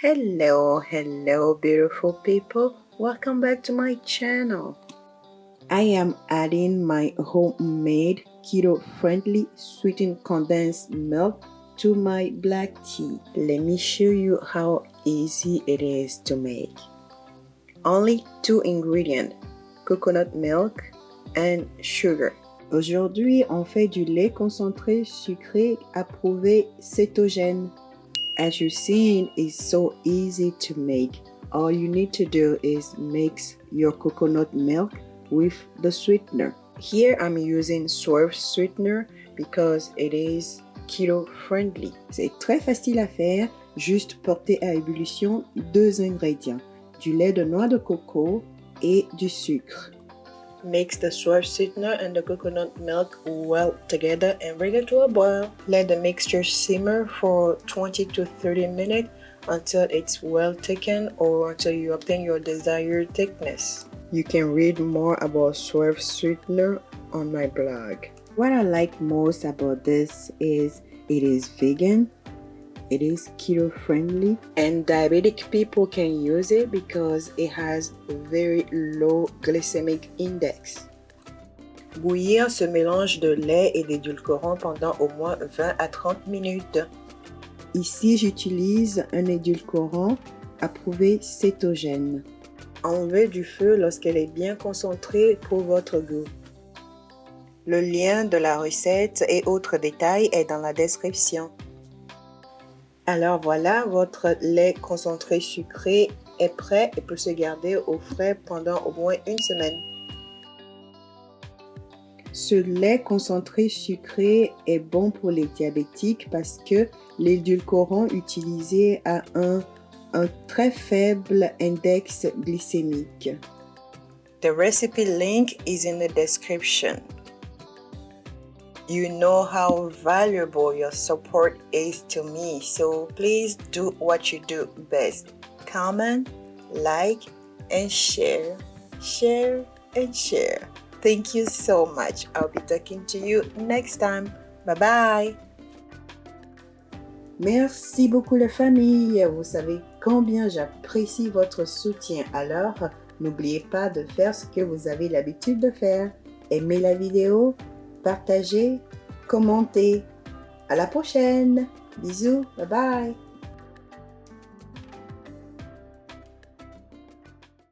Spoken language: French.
Hello beautiful people, welcome back to my channel. I am adding my homemade keto-friendly sweetened condensed milk to my black tea. Let me show you how easy it is to make. Only 2 ingredients, coconut milk and sugar. Aujourd'hui, on fait du lait concentré sucré approuvé cétogène. As you've seen, it's so easy to make. All you need to do is mix your coconut milk with the sweetener. Here I'm using Swerve sweetener because it is keto friendly. C'est très facile à faire, juste porter à ébullition 2 ingrédients, du lait de noix de coco et du sucre. Mix the Swerve sweetener and the coconut milk well together and bring it to a boil. Let the mixture simmer for 20 to 30 minutes until it's well thickened or until you obtain your desired thickness. You can read more about Swerve sweetener on my blog. What I like most about this is it is vegan, it is keto friendly, and diabetic people can use it because it has a very low glycemic index. Bouillir ce mélange de lait et d'édulcorant pendant au moins 20 à 30 minutes. Ici, j'utilise un édulcorant approuvé cétogène. Enlevez du feu lorsqu'elle est bien concentrée pour votre goût. Le lien de la recette et autres détails est dans la description. Alors voilà, votre lait concentré sucré est prêt et peut se garder au frais pendant au moins 1 semaine. Ce lait concentré sucré est bon pour les diabétiques parce que l'édulcorant utilisé a un très faible index glycémique. The recipe link is in the description. You know how valuable your support is to me, so please do what you do best. Comment, like, and share. Share and share. Thank you so much. I'll be talking to you next time. Bye bye. Merci beaucoup la famille. Vous savez combien j'apprécie votre soutien. Alors, n'oubliez pas de faire ce que vous avez l'habitude de faire. Aimez la vidéo, partagez, commentez. À la prochaine. Bisous. Bye bye.